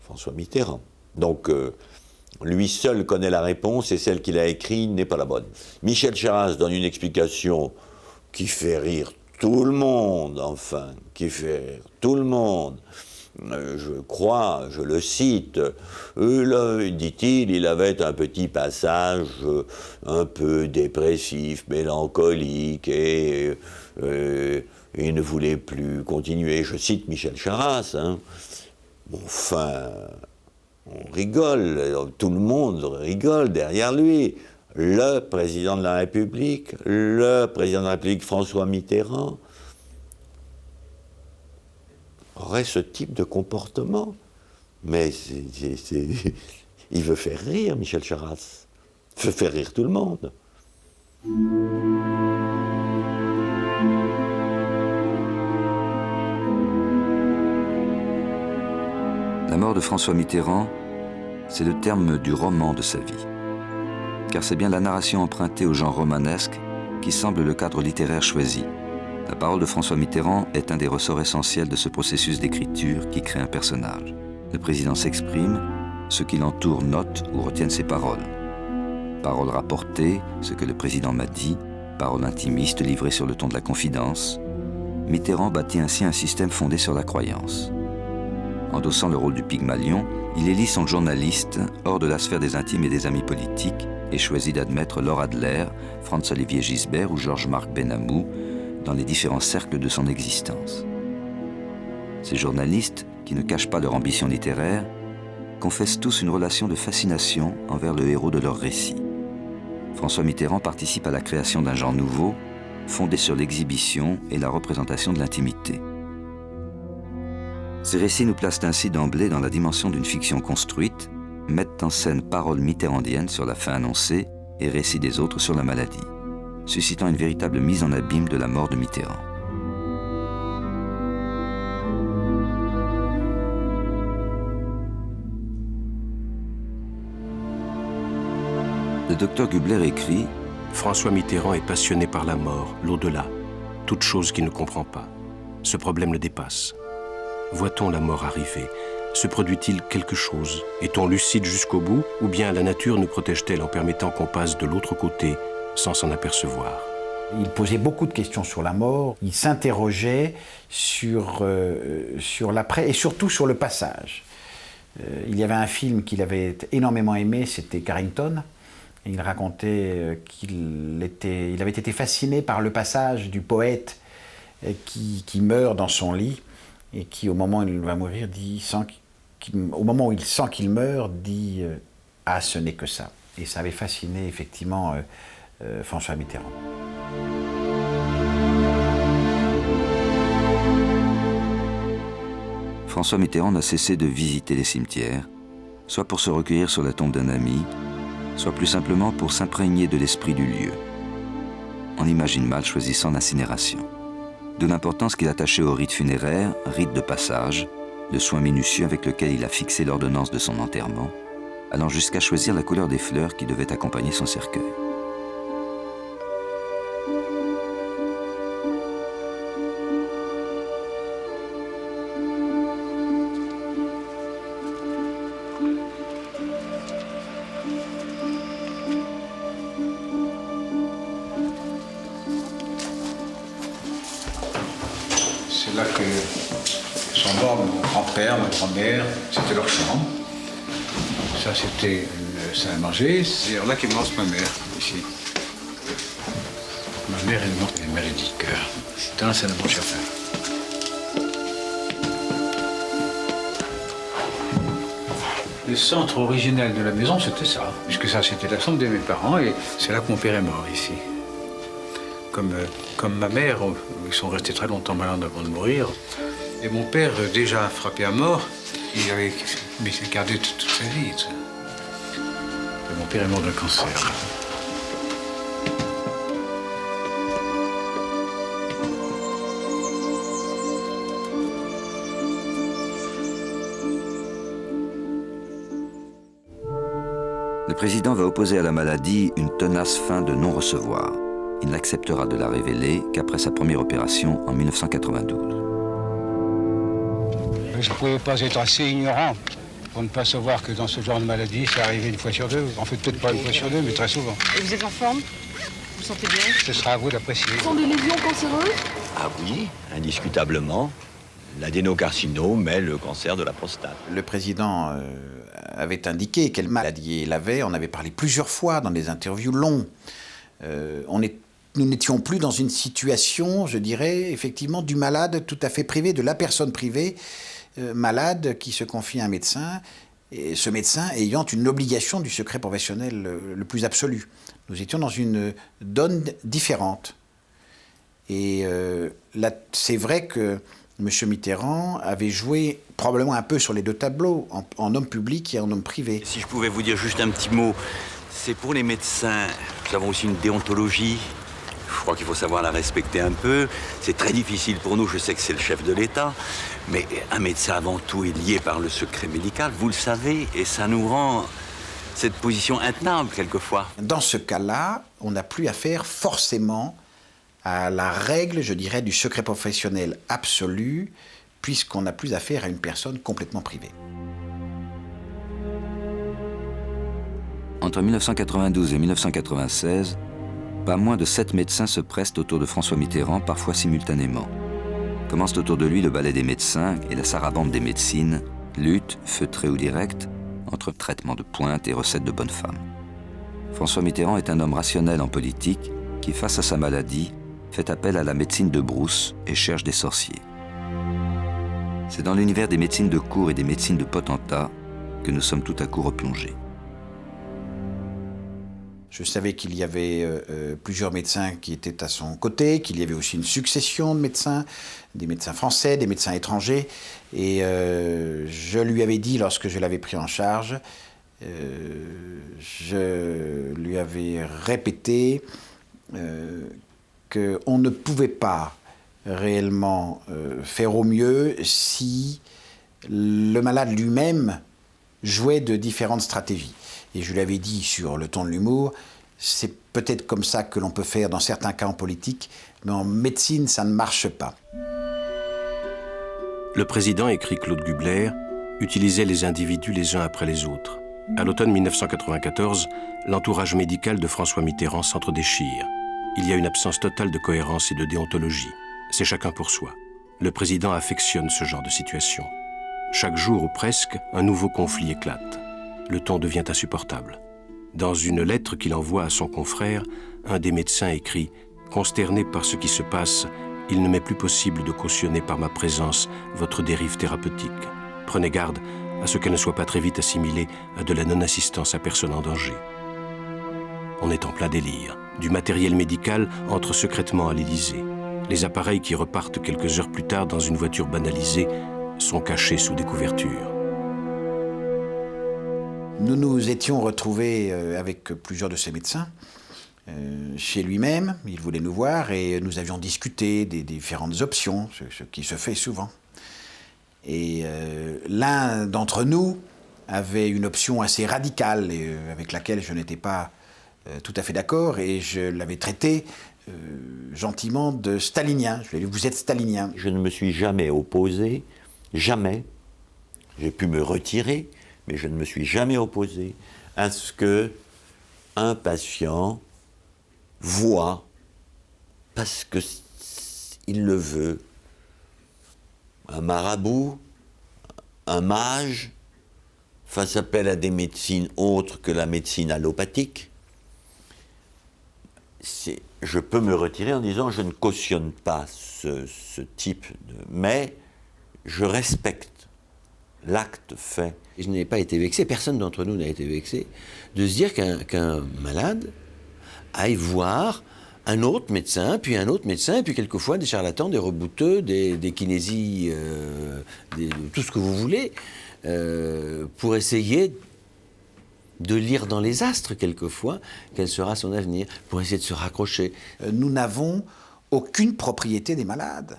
François Mitterrand. Donc, lui seul connaît la réponse et celle qu'il a écrite n'est pas la bonne. Michel Charasse donne une explication qui fait rire tout le monde, enfin, qui fait rire tout le monde. Je crois, je le cite, là, dit-il, il avait un petit passage un peu dépressif, mélancolique, et il ne voulait plus continuer. Je cite Michel Charasse, hein. Enfin, on rigole, tout le monde rigole derrière lui. Le président de la République François Mitterrand, aurait ce type de comportement. Mais il veut faire rire, Michel Charasse. Il veut faire rire tout le monde. La mort de François Mitterrand, c'est le terme du roman de sa vie. Car c'est bien la narration empruntée au genre romanesque qui semble le cadre littéraire choisi. La parole de François Mitterrand est un des ressorts essentiels de ce processus d'écriture qui crée un personnage. Le président s'exprime, ceux qui l'entourent notent ou retiennent ses paroles. Paroles rapportées, ce que le président m'a dit, paroles intimistes livrées sur le ton de la confidence. Mitterrand bâtit ainsi un système fondé sur la croyance. Endossant le rôle du Pygmalion, il élit son journaliste hors de la sphère des intimes et des amis politiques et choisit d'admettre Laure Adler, Franz-Olivier Gisbert ou Georges-Marc Benamou dans les différents cercles de son existence. Ces journalistes, qui ne cachent pas leur ambition littéraire, confessent tous une relation de fascination envers le héros de leur récit. François Mitterrand participe à la création d'un genre nouveau, fondé sur l'exhibition et la représentation de l'intimité. Ces récits nous placent ainsi d'emblée dans la dimension d'une fiction construite, mettent en scène paroles mitterrandiennes sur la fin annoncée et récits des autres sur la maladie, suscitant une véritable mise en abîme de la mort de Mitterrand. Le docteur Gubler écrit « François Mitterrand est passionné par la mort, l'au-delà, toute chose qu'il ne comprend pas. Ce problème le dépasse. Voit-on la mort arriver ? Se produit-il quelque chose ? Est-on lucide jusqu'au bout ? Ou bien la nature nous protège-t-elle en permettant qu'on passe de l'autre côté sans s'en apercevoir ? » Il posait beaucoup de questions sur la mort, il s'interrogeait sur l'après et surtout sur le passage. Il y avait un film qu'il avait énormément aimé, c'était Carrington. Et il racontait qu'il avait été fasciné par le passage du poète qui meurt dans son lit et qui, au moment où il va mourir, au moment où il sent qu'il meurt, dit « Ah, ce n'est que ça ». Et ça avait fasciné effectivement François Mitterrand. François Mitterrand n'a cessé de visiter les cimetières, soit pour se recueillir sur la tombe d'un ami, soit plus simplement pour s'imprégner de l'esprit du lieu. on imagine mal choisissant l'incinération. D'où l'importance qu'il attachait au rite funéraire, rite de passage, le soin minutieux avec lequel il a fixé l'ordonnance de son enterrement, allant jusqu'à choisir la couleur des fleurs qui devaient accompagner son cercueil. C'est là que sont morts mon grand-père, ma grand-mère, c'était leur chambre. Ça, c'était une salle à manger. C'est là qu'est morte ma mère, ici. Ma mère est morte, elle est maladie de cœur. C'était dans la salle à manger à faire. Le centre originel de la maison, c'était ça. Puisque ça, c'était la chambre de mes parents et c'est là que mon père est mort, ici. Comme ma mère, ils sont restés très longtemps malades avant de mourir. Et mon père, déjà frappé à mort, il avait gardé toute sa vie. Et mon père est mort d'un cancer. Le président va opposer à la maladie une tenace fin de non-recevoir. Il n'acceptera de la révéler qu'après sa première opération en 1992. Je ne pouvais pas être assez ignorant pour ne pas savoir que dans ce genre de maladie, ça arrivait une fois sur deux. En fait, peut-être pas une fois sur deux, mais très souvent. Et vous êtes en forme? Vous sentez bien? Ce sera à vous d'apprécier. Ce sont des lésions cancéreuses? Ah oui, indiscutablement. L'adénocarcinome est le cancer de la prostate. Le président avait indiqué quelle maladie il avait. On avait parlé plusieurs fois dans des interviews longues. Nous n'étions plus dans une situation, je dirais, effectivement, du malade tout à fait privé, de la personne privée, malade qui se confie à un médecin, et ce médecin ayant une obligation du secret professionnel le plus absolu. Nous étions dans une donne différente. Et là, c'est vrai que M. Mitterrand avait joué probablement un peu sur les deux tableaux, en homme public et en homme privé. Si je pouvais vous dire juste un petit mot, c'est pour les médecins, nous avons aussi une déontologie. Je crois qu'il faut savoir la respecter un peu. C'est très difficile pour nous, je sais que c'est le chef de l'État, mais un médecin avant tout est lié par le secret médical, vous le savez, et ça nous rend cette position intenable quelquefois. Dans ce cas-là, on n'a plus affaire forcément à la règle, je dirais, du secret professionnel absolu, puisqu'on n'a plus affaire à une personne complètement privée. Entre 1992 et 1996, pas moins de 7 médecins se pressent autour de François Mitterrand, parfois simultanément. Commencent autour de lui le ballet des médecins et la sarabande des médecines, lutte, feutrée ou directe, entre traitement de pointe et recettes de bonne femme. François Mitterrand est un homme rationnel en politique qui, face à sa maladie, fait appel à la médecine de brousse et cherche des sorciers. C'est dans l'univers des médecines de cour et des médecines de potentat que nous sommes tout à coup replongés. Je savais qu'il y avait plusieurs médecins qui étaient à son côté, qu'il y avait aussi une succession de médecins, des médecins français, des médecins étrangers. Et je lui avais dit, lorsque je l'avais pris en charge, je lui avais répété qu'on ne pouvait pas réellement faire au mieux si le malade lui-même jouait de différentes stratégies. Et je lui avais dit sur le ton de l'humour, c'est peut-être comme ça que l'on peut faire dans certains cas en politique, mais en médecine, ça ne marche pas. Le président, écrit Claude Gubler, utilisait les individus les uns après les autres. À l'automne 1994, l'entourage médical de François Mitterrand s'entre-déchire. Il y a une absence totale de cohérence et de déontologie. C'est chacun pour soi. Le président affectionne ce genre de situation. Chaque jour ou presque, un nouveau conflit éclate. Le ton devient insupportable. Dans une lettre qu'il envoie à son confrère, un des médecins écrit « Consterné par ce qui se passe, il ne m'est plus possible de cautionner par ma présence votre dérive thérapeutique. Prenez garde à ce qu'elle ne soit pas très vite assimilée à de la non-assistance à personne en danger. » On est en plein délire. Du matériel médical entre secrètement à l'Élysée. Les appareils qui repartent quelques heures plus tard dans une voiture banalisée sont cachés sous des couvertures. Nous nous étions retrouvés avec plusieurs de ces médecins chez lui-même. Il voulait nous voir et nous avions discuté des différentes options, ce qui se fait souvent. Et l'un d'entre nous avait une option assez radicale et, avec laquelle je n'étais pas tout à fait d'accord, et je l'avais traité gentiment de stalinien. Je lui ai dit, vous êtes stalinien. Je ne me suis jamais opposé, jamais. J'ai pu me retirer, mais je ne me suis jamais opposé à ce que un patient voit, parce qu'il le veut, un marabout, un mage, fasse appel à des médecines autres que la médecine allopathique. Je peux me retirer en disant je ne cautionne pas ce type mais je respecte l'acte fait. Et je n'ai pas été vexé, personne d'entre nous n'a été vexé, de se dire qu'un malade aille voir un autre médecin, puis un autre médecin, et puis quelquefois des charlatans, des rebouteux, des kinésies, tout ce que vous voulez, pour essayer de lire dans les astres quelquefois quel sera son avenir, pour essayer de se raccrocher. Nous n'avons aucune propriété des malades.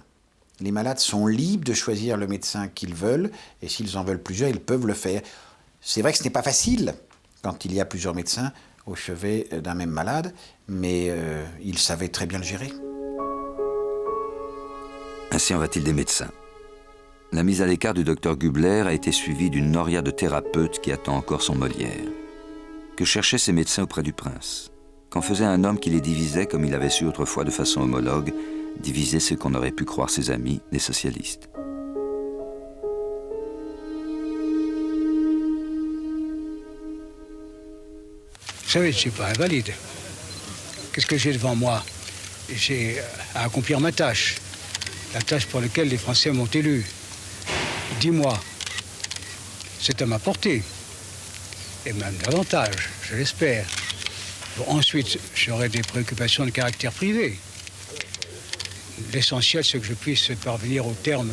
Les malades sont libres de choisir le médecin qu'ils veulent, et s'ils en veulent plusieurs, ils peuvent le faire. C'est vrai que ce n'est pas facile quand il y a plusieurs médecins au chevet d'un même malade, mais ils savaient très bien le gérer. Ainsi en va-t-il des médecins. La mise à l'écart du docteur Gubler a été suivie d'une noria de thérapeutes qui attend encore son Molière. Que cherchaient ces médecins auprès du prince? Qu'en faisait un homme qui les divisait, comme il avait su autrefois de façon homologue, diviser ce qu'on aurait pu croire ses amis, les socialistes? Vous savez, je ne suis pas invalide. Qu'est-ce que j'ai devant moi? J'ai à accomplir ma tâche. La tâche pour laquelle les Français m'ont élu. 10 mois. C'est à ma portée. Et même davantage, je l'espère. Bon, ensuite, j'aurai des préoccupations de caractère privé. L'essentiel, c'est que je puisse parvenir au terme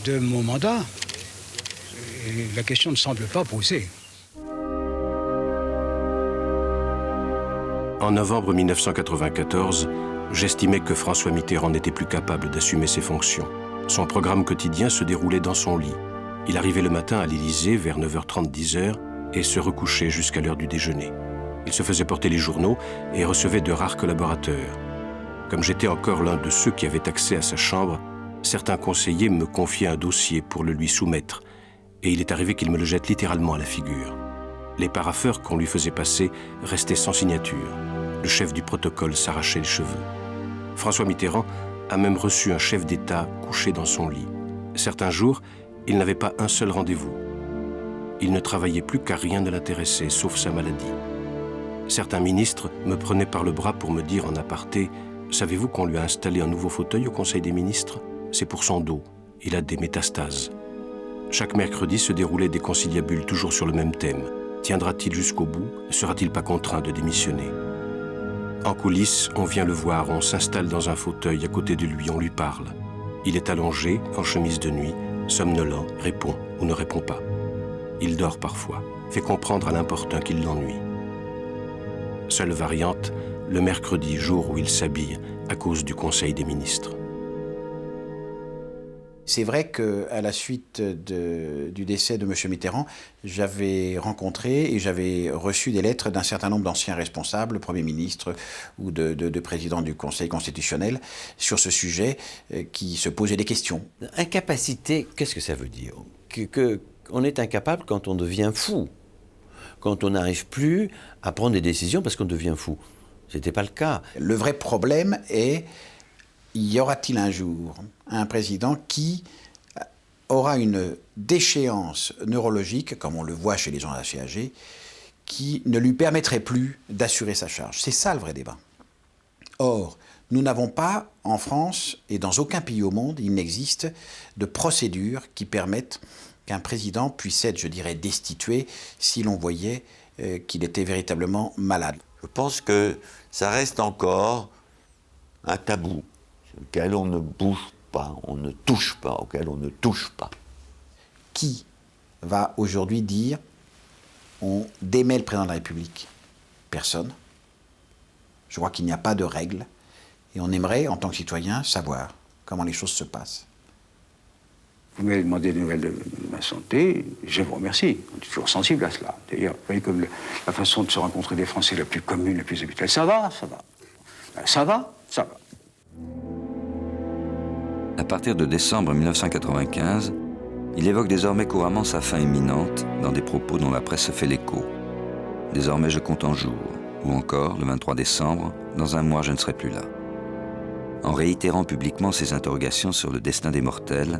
de mon mandat. Et la question ne semble pas posée. En novembre 1994, j'estimais que François Mitterrand n'était plus capable d'assumer ses fonctions. Son programme quotidien se déroulait dans son lit. Il arrivait le matin à l'Élysée vers 9h30, 10h et se recouchait jusqu'à l'heure du déjeuner. Il se faisait porter les journaux et recevait de rares collaborateurs. Comme j'étais encore l'un de ceux qui avaient accès à sa chambre, certains conseillers me confiaient un dossier pour le lui soumettre, et il est arrivé qu'il me le jette littéralement à la figure. Les parapheurs qu'on lui faisait passer restaient sans signature. Le chef du protocole s'arrachait les cheveux. François Mitterrand a même reçu un chef d'État couché dans son lit. Certains jours, il n'avait pas un seul rendez-vous. Il ne travaillait plus car rien ne l'intéressait, sauf sa maladie. Certains ministres me prenaient par le bras pour me dire en aparté « Savez-vous qu'on lui a installé un nouveau fauteuil au Conseil des ministres? C'est pour son dos. Il a des métastases. » Chaque mercredi se déroulaient des conciliabules toujours sur le même thème. Tiendra-t-il jusqu'au bout? Ne sera-t-il pas contraint de démissionner? En coulisses, on vient le voir, on s'installe dans un fauteuil à côté de lui, on lui parle. Il est allongé, en chemise de nuit, somnolent, répond ou ne répond pas. Il dort parfois, fait comprendre à l'importun qu'il l'ennuie. Seule variante, le mercredi, jour où il s'habille à cause du Conseil des ministres. C'est vrai qu'à la suite du décès de M. Mitterrand, j'avais rencontré et j'avais reçu des lettres d'un certain nombre d'anciens responsables, Premier ministre ou de présidents du Conseil constitutionnel, sur ce sujet, qui se posaient des questions. Incapacité, qu'est-ce que ça veut dire? On est incapable quand on devient fou, quand on n'arrive plus à prendre des décisions parce qu'on devient fou. Ce n'était pas le cas. Le vrai problème est, y aura-t-il un jour un président qui aura une déchéance neurologique, comme on le voit chez les gens assez âgés, qui ne lui permettrait plus d'assurer sa charge? C'est ça le vrai débat. Or, nous n'avons pas, en France et dans aucun pays au monde, il n'existe de procédure qui permette qu'un président puisse être, je dirais, destitué si l'on voyait qu'il était véritablement malade. Je pense que ça reste encore un tabou auquel on ne bouge pas, on ne touche pas, auquel on ne touche pas. Qui va aujourd'hui dire on démet le président de la République? Personne. Je crois qu'il n'y a pas de règles. Et on aimerait, en tant que citoyen, savoir comment les choses se passent. Vous m'avez demandé des nouvelles de ma santé, je vous remercie. On est toujours sensible à cela. D'ailleurs, vous voyez comme la façon de se rencontrer des Français la plus commune, la plus habituelle. Ça va, ça va. Ça va, ça va. À partir de décembre 1995, il évoque désormais couramment sa fin imminente dans des propos dont la presse se fait l'écho. Désormais, je compte en jours. Ou encore, le 23 décembre, dans un mois, je ne serai plus là. En réitérant publiquement ses interrogations sur le destin des mortels,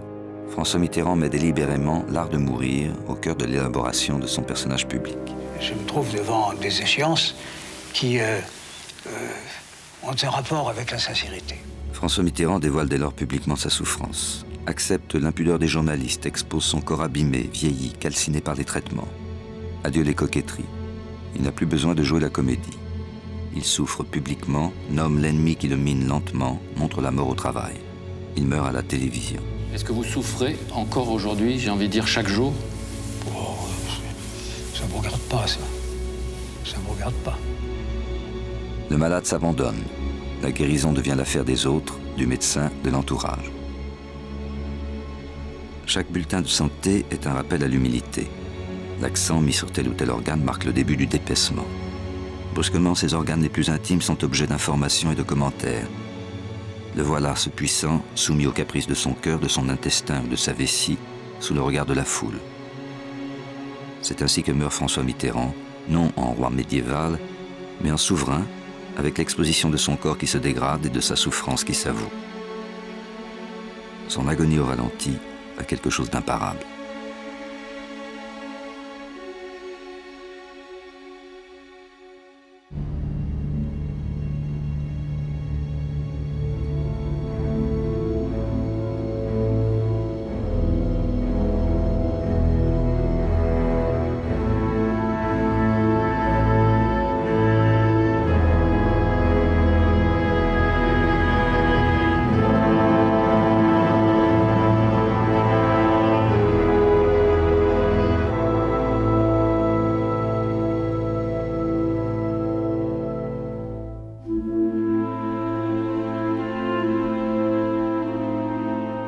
François Mitterrand met délibérément l'art de mourir au cœur de l'élaboration de son personnage public. Je me trouve devant des échéances qui ont un rapport avec la sincérité. François Mitterrand dévoile dès lors publiquement sa souffrance, accepte l'impudeur des journalistes, expose son corps abîmé, vieilli, calciné par les traitements. Adieu les coquetteries. Il n'a plus besoin de jouer la comédie. Il souffre publiquement, nomme l'ennemi qui le mine lentement, montre la mort au travail. Il meurt à la télévision. Est-ce que vous souffrez encore aujourd'hui, j'ai envie de dire chaque jour? Oh, ça ne me regarde pas, ça. Ça ne me regarde pas. Le malade s'abandonne. La guérison devient l'affaire des autres, du médecin, de l'entourage. Chaque bulletin de santé est un rappel à l'humilité. L'accent mis sur tel ou tel organe marque le début du dépècement. Brusquement, ses organes les plus intimes sont objets d'informations et de commentaires. Le voilà, ce puissant, soumis aux caprices de son cœur, de son intestin ou de sa vessie, sous le regard de la foule. C'est ainsi que meurt François Mitterrand, non en roi médiéval, mais en souverain, avec l'exposition de son corps qui se dégrade et de sa souffrance qui s'avoue. Son agonie au ralenti a quelque chose d'imparable.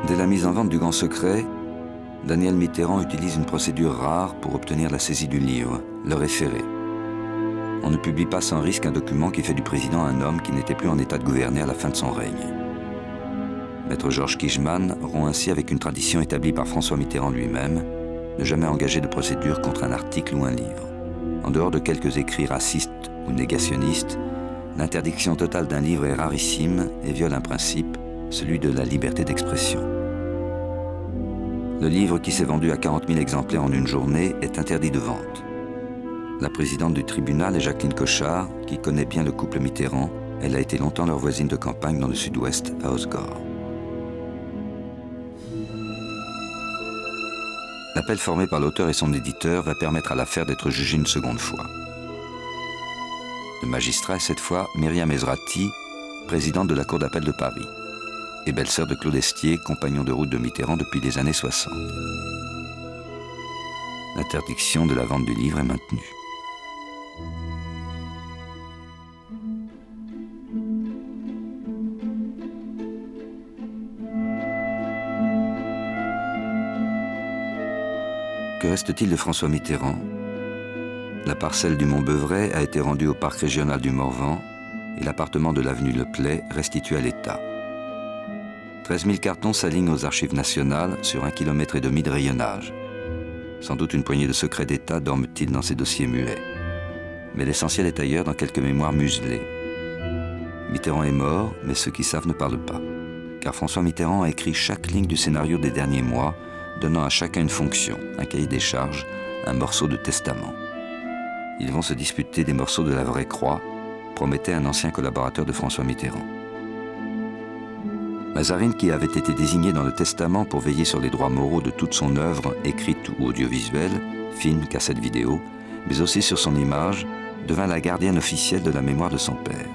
Dès la mise en vente du Grand Secret, Daniel Mitterrand utilise une procédure rare pour obtenir la saisie du livre, le référé. On ne publie pas sans risque un document qui fait du président un homme qui n'était plus en état de gouverner à la fin de son règne. Maître Georges Kijman rompt ainsi avec une tradition établie par François Mitterrand lui-même, ne jamais engager de procédure contre un article ou un livre. En dehors de quelques écrits racistes ou négationnistes, l'interdiction totale d'un livre est rarissime et viole un principe, celui de la liberté d'expression. Le livre qui s'est vendu à 40 000 exemplaires en une journée est interdit de vente. La présidente du tribunal est Jacqueline Cochard, qui connaît bien le couple Mitterrand. Elle a été longtemps leur voisine de campagne dans le sud-ouest, à Osgore. L'appel formé par l'auteur et son éditeur va permettre à l'affaire d'être jugée une seconde fois. Le magistrat est cette fois Myriam Ezrati, présidente de la Cour d'appel de Paris, et belle-sœur de Claude Estier, compagnon de route de Mitterrand depuis les années 60. L'interdiction de la vente du livre est maintenue. Que reste-t-il de François Mitterrand? La parcelle du Mont-Beuvray a été rendue au parc régional du Morvan et l'appartement de l'avenue Leplay restitué à l'État. 13 000 cartons s'alignent aux archives nationales sur 1,5 km de rayonnage. Sans doute une poignée de secrets d'État dorment-ils dans ces dossiers muets. Mais l'essentiel est ailleurs, dans quelques mémoires muselées. Mitterrand est mort, mais ceux qui savent ne parlent pas. Car François Mitterrand a écrit chaque ligne du scénario des derniers mois, donnant à chacun une fonction, un cahier des charges, un morceau de testament. Ils vont se disputer des morceaux de la vraie croix, promettait un ancien collaborateur de François Mitterrand. Mazarine, qui avait été désigné dans le testament pour veiller sur les droits moraux de toute son œuvre, écrite ou audiovisuelle, film, cassette vidéo, mais aussi sur son image, devint la gardienne officielle de la mémoire de son père.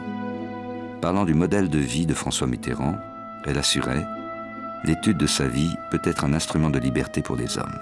Parlant du modèle de vie de François Mitterrand, elle assurait « L'étude de sa vie peut être un instrument de liberté pour les hommes ».